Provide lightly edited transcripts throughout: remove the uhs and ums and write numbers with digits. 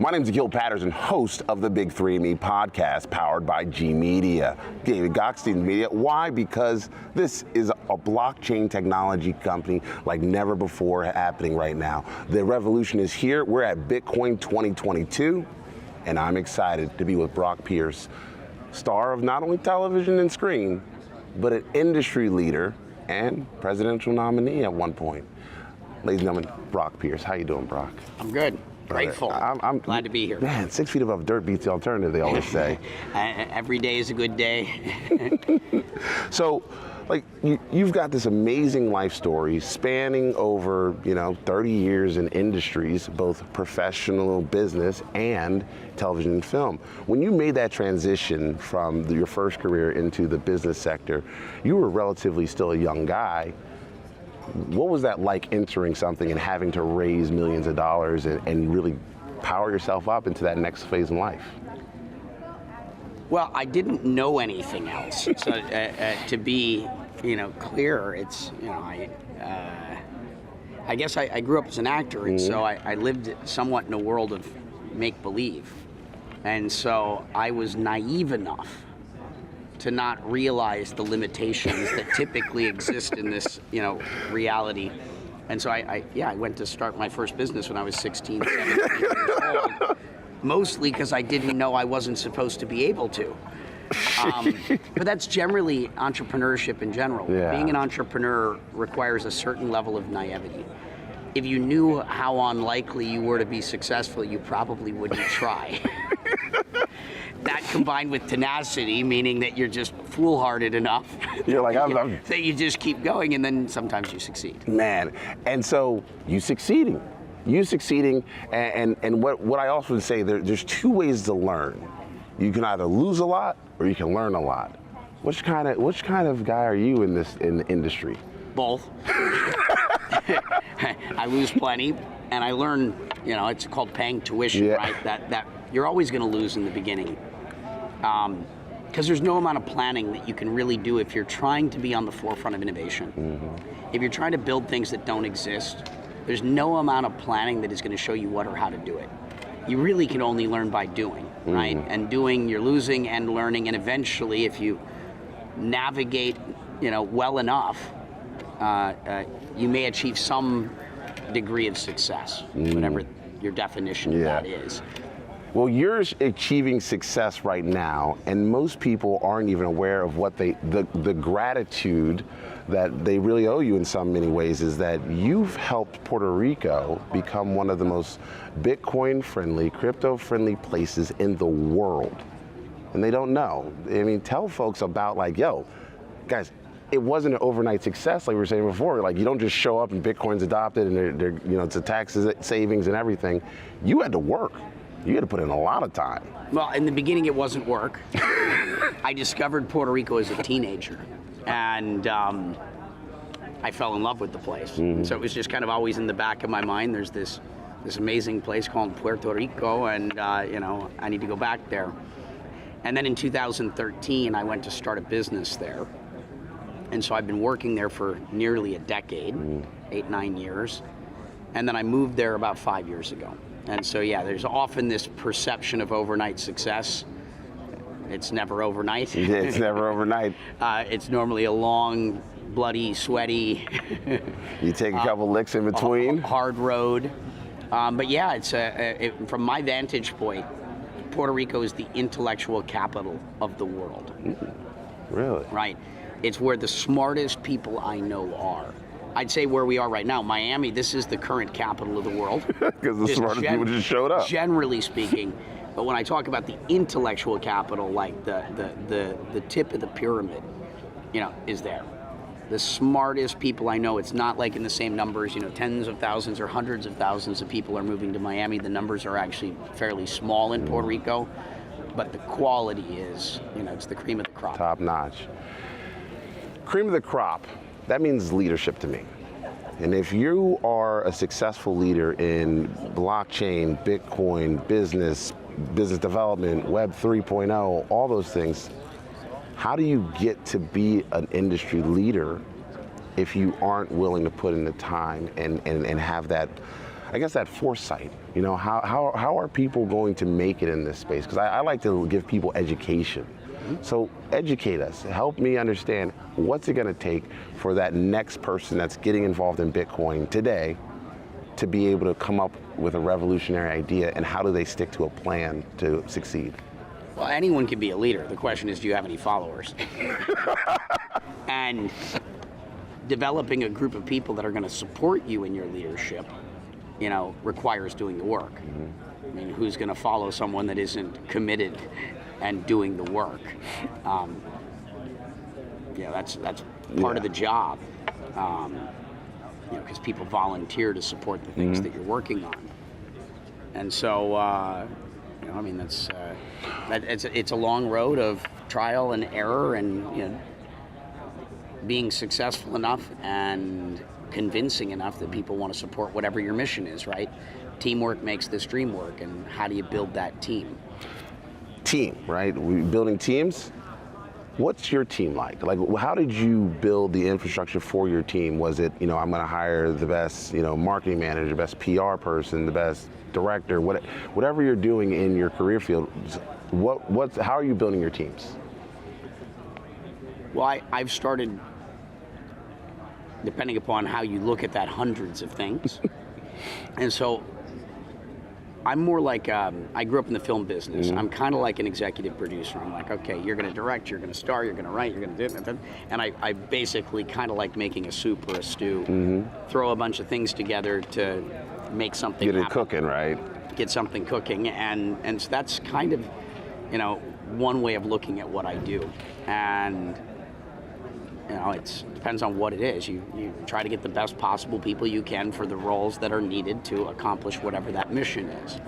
My name is Akil Patterson, host of the Big 3 Me podcast, powered by G Media. Gokhshtein Media. Why? Because this is a blockchain technology company like never before happening right now. The revolution is here. We're at Bitcoin 2022, and I'm excited to be with Brock Pierce, star of not only television and screen, but an industry leader and presidential nominee at one point. Ladies and gentlemen, Brock Pierce. How you doing, Brock? I'm good. Grateful. I'm glad to be here. Man, 6 feet above dirt beats the alternative, they always say. Every day is a good day. So, like, you've got this amazing life story spanning over, 30 years in industries, both professional business and television and film. When you made that transition from your first career into the business sector, you were relatively still a young guy. What was that like entering something and having to raise millions of dollars and really power yourself up into that next phase in life? Well, I didn't know anything else. So to be, clear, it's, I guess I grew up as an actor, and so I lived somewhat in a world of make-believe. And so I was naive enough to not realize the limitations that typically exist in this, reality. And so I went to start my first business when I was 16, 17 years old, mostly because I didn't know I wasn't supposed to be able to. But that's generally entrepreneurship in general. Yeah. Being an entrepreneur requires a certain level of naivety. If you knew how unlikely you were to be successful, you probably wouldn't try. That combined with tenacity, meaning that you're just foolhardy enough. You're like, that you just keep going, and then sometimes you succeed. Man, and so you succeeding, and what I often say, there's two ways to learn. You can either lose a lot or you can learn a lot. Which kind of guy are you in the industry? Both. I lose plenty, and I learn. It's called paying tuition, right? That you're always going to lose in the beginning, because there's no amount of planning that you can really do if you're trying to be on the forefront of innovation. If you're trying to build things that don't exist, there's no amount of planning that is going to show you what or how to do it. You really can only learn by doing, right? And doing, you're losing and learning, and eventually, if you navigate, well enough, you may achieve some degree of success, whatever your definition of that is. Well, you're achieving success right now, and most people aren't even aware of what the gratitude that they really owe you in so many ways is that you've helped Puerto Rico become one of the most Bitcoin-friendly, crypto-friendly places in the world. And they don't know. I mean, tell folks about guys, it wasn't an overnight success like we were saying before. Like, you don't just show up and Bitcoin's adopted and it's a tax savings and everything. You had to work. You had to put in a lot of time. Well, in the beginning, it wasn't work. I discovered Puerto Rico as a teenager, and I fell in love with the place. So it was just kind of always in the back of my mind. There's this amazing place called Puerto Rico, and I need to go back there. And then in 2013, I went to start a business there. And so I've been working there for nearly a decade, 8-9 years. And then I moved there about 5 years ago. And so, there's often this perception of overnight success. It's never overnight. It's never overnight. It's normally a long, bloody, sweaty. You take a couple licks in between. Hard road. But it's from my vantage point, Puerto Rico is the intellectual capital of the world. Really? Right. It's where the smartest people I know are. I'd say where we are right now, Miami, this is the current capital of the world. Because the smartest people just showed up. Generally speaking. But when I talk about the intellectual capital, like the tip of the pyramid, is there. The smartest people I know, it's not like in the same numbers, tens of thousands or hundreds of thousands of people are moving to Miami. The numbers are actually fairly small in Puerto Rico, but the quality is, it's the cream of the crop. Top notch. Cream of the crop. That means leadership to me. And if you are a successful leader in blockchain, Bitcoin, business development, Web 3.0, all those things, how do you get to be an industry leader if you aren't willing to put in the time and have that, I guess that foresight, you know, how are people going to make it in this space? Because I like to give people education. So educate us, help me understand what's it going to take for that next person that's getting involved in Bitcoin today to be able to come up with a revolutionary idea, and how do they stick to a plan to succeed? Well, anyone can be a leader. The question is, do you have any followers? And developing a group of people that are going to support you in your leadership, you know, requires doing the work. I mean, who's going to follow someone that isn't committed and doing the work? Yeah, that's part of the job. You know, because people volunteer to support the things that you're working on, and so you know, I mean, it's a long road of trial and error, and you know, being successful enough and convincing enough that people want to support whatever your mission is, right? Teamwork makes this dream work, and how do you build that team? Team, right? Building teams. What's your team like? Like, how did you build the infrastructure for your team? Was it, you know, I'm going to hire the best, you know, marketing manager, the best PR person, the best director, whatever you're doing in your career field? How are you building your teams? Well, I've started, depending upon how you look at that, hundreds of things. And so I'm more like, I grew up in the film business. I'm kind of like an executive producer. I'm like, okay, you're going to direct, you're going to star, you're going to write, you're going to do it. And I basically kind of like making a soup or a stew. Throw a bunch of things together to make something happen. Get it cooking, right? Get something cooking. And so that's kind of, you know, one way of looking at what I do. And you know, it depends on what it is. You try to get the best possible people you can for the roles that are needed to accomplish whatever that mission is.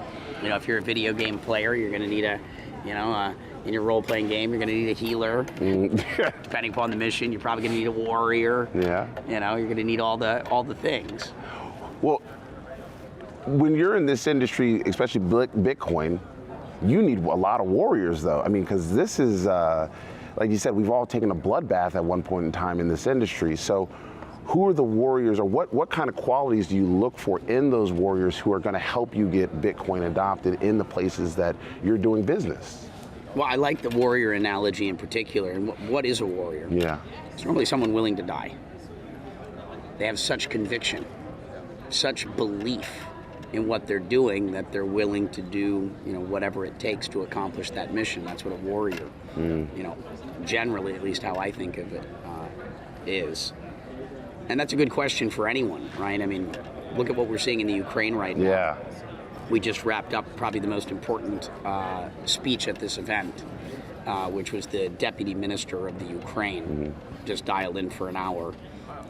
You know, if you're a video game player, you're going to need in your role-playing game, you're going to need a healer. Depending upon the mission, you're probably going to need a warrior. Yeah. You know, you're going to need all the things. Well, when you're in this industry, especially Bitcoin, you need a lot of warriors, though. I mean, because this is. Like you said, we've all taken a bloodbath at one point in time in this industry. So who are the warriors, or what kind of qualities do you look for in those warriors who are going to help you get Bitcoin adopted in the places that you're doing business? Well, I like the warrior analogy in particular. And what is a warrior? Yeah. It's normally someone willing to die. They have such conviction, such belief in what they're doing that they're willing to do, you know, whatever it takes to accomplish that mission. That's what a warrior, you know, generally, at least how I think of it, is. And that's a good question for anyone, right? I mean, look at what we're seeing in the Ukraine right now. Yeah. We just wrapped up probably the most important speech at this event, which was the deputy minister of the Ukraine, just dialed in for an hour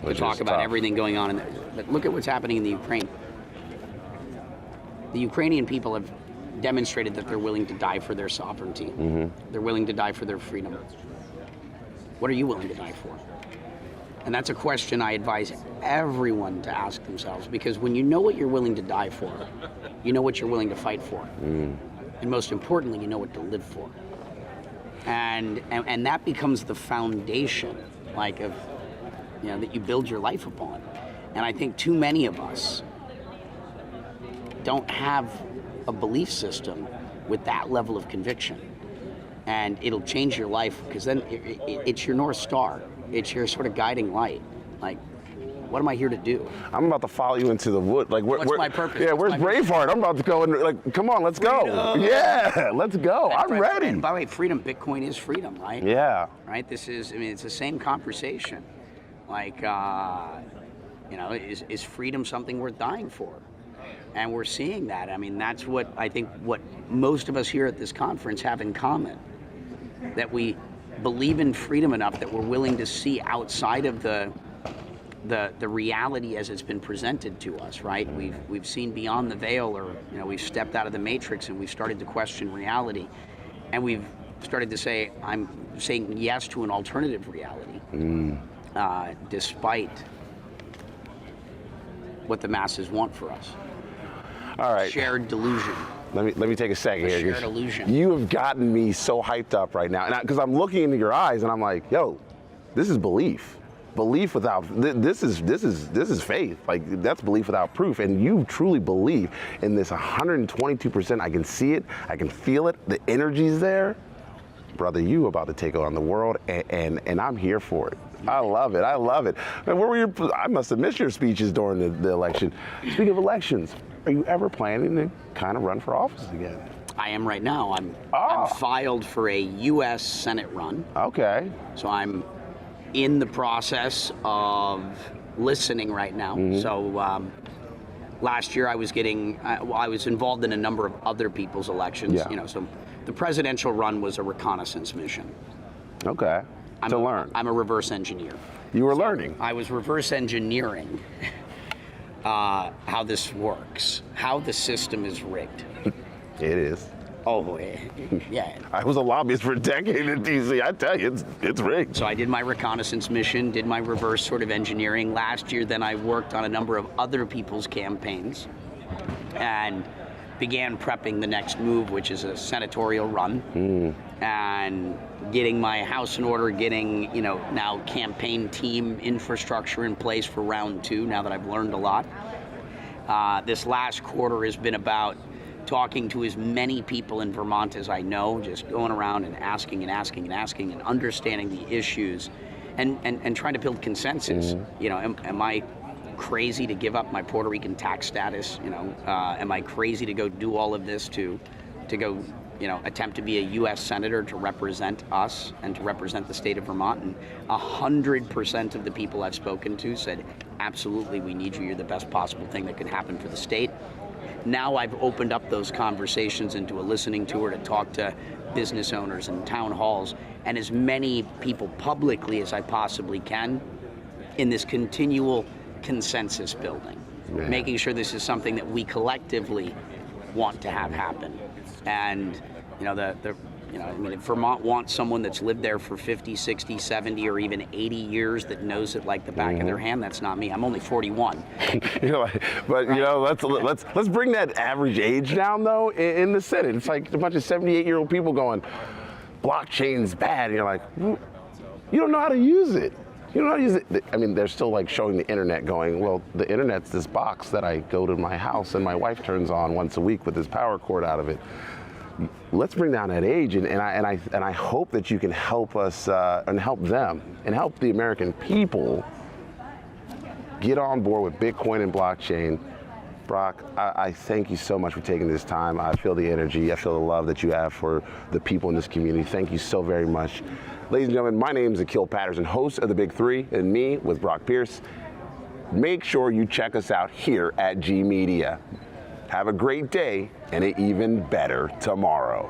to talk about everything going on in there. But look at what's happening in the Ukraine. The Ukrainian people have demonstrated that they're willing to die for their sovereignty. They're willing to die for their freedom. What are you willing to die for? And that's a question I advise everyone to ask themselves, because when you know what you're willing to die for, you know what you're willing to fight for. And most importantly, you know what to live for. And that becomes the foundation, like, of, you know, that you build your life upon. And I think too many of us don't have a belief system with that level of conviction. And it'll change your life, because then it's your North Star. It's your sort of guiding light. Like, what am I here to do? I'm about to follow you into the wood. Like, what's my purpose? Yeah, where's Braveheart? I'm about to go and, like, come on, let's go. Yeah, let's go. I'm ready. And by the way, freedom, Bitcoin is freedom, right? Yeah. Right? This is, I mean, it's the same conversation. Like, you know, is freedom something worth dying for? And we're seeing that. I mean, that's what I think what most of us here at this conference have in common. That we believe in freedom enough that we're willing to see outside of the reality as it's been presented to us, right? We've seen beyond the veil, or, you know, we've stepped out of the matrix and we've started to question reality. And we've started to say, I'm saying yes to an alternative reality, despite what the masses want for us. All right. Shared delusion. Let me take a second here. Shared illusion. You have gotten me so hyped up right now, and because I'm looking into your eyes and I'm like, yo, this is belief. belief without, this is faith. Like, that's belief without proof. And you truly believe in this 122%. I can see it, I can feel it, the energy's there. Brother, you about to take on the world, and I'm here for it. I love it, I love it. And where were I must have missed your speeches during the election. Speaking of elections, are you ever planning to kind of run for office again? I am right now. I'm filed for a U.S. Senate run. Okay. So I'm in the process of listening right now. Mm-hmm. So last year I was involved in a number of other people's elections. Yeah. You know, so the presidential run was a reconnaissance mission. Okay. To learn. I'm a reverse engineer. You were learning. I was reverse engineering how this works, how the system is rigged. It is. Oh, yeah. I was a lobbyist for a decade in DC. I tell you, it's rigged. So I did my reconnaissance mission, did my reverse sort of engineering. Last year, then I worked on a number of other people's campaigns and began prepping the next move, which is a senatorial run, and getting my house in order, getting, you know, now campaign team infrastructure in place for round 2, now that I've learned a lot. This last quarter has been about talking to as many people in Vermont as I know, just going around and asking and asking and asking and understanding the issues and trying to build consensus. You know, am I crazy to give up my Puerto Rican tax status? You know, am I crazy to go do all of this to go, you know, attempt to be a U.S. Senator to represent us and to represent the state of Vermont? And 100% of the people I've spoken to said, absolutely, we need you. You're the best possible thing that could happen for the state. Now I've opened up those conversations into a listening tour to talk to business owners and town halls and as many people publicly as I possibly can in this continual consensus building, making sure this is something that we collectively want to have happen. And, you know, you know, I mean, if Vermont wants someone that's lived there for 50, 60, 70, or even 80 years that knows it like the back of their hand, that's not me. I'm only 41. You know, but you know, let's bring that average age down though in the Senate. It's like a bunch of 78-year-old people going, blockchain's bad. And you're like, well, you don't know how to use it. You don't know how to use it. I mean, they're still like showing the internet going, well, the internet's this box that I go to my house and my wife turns on once a week with this power cord out of it. Let's bring down that age, and I hope that you can help us and help them and help the American people get on board with Bitcoin and blockchain. Brock, I thank you so much for taking this time. I feel the energy, I feel the love that you have for the people in this community. Thank you so very much. Ladies and gentlemen, my name is Akil Patterson, host of The Big Three, and me with Brock Pierce. Make sure you check us out here at G Media. Have a great day and an even better tomorrow.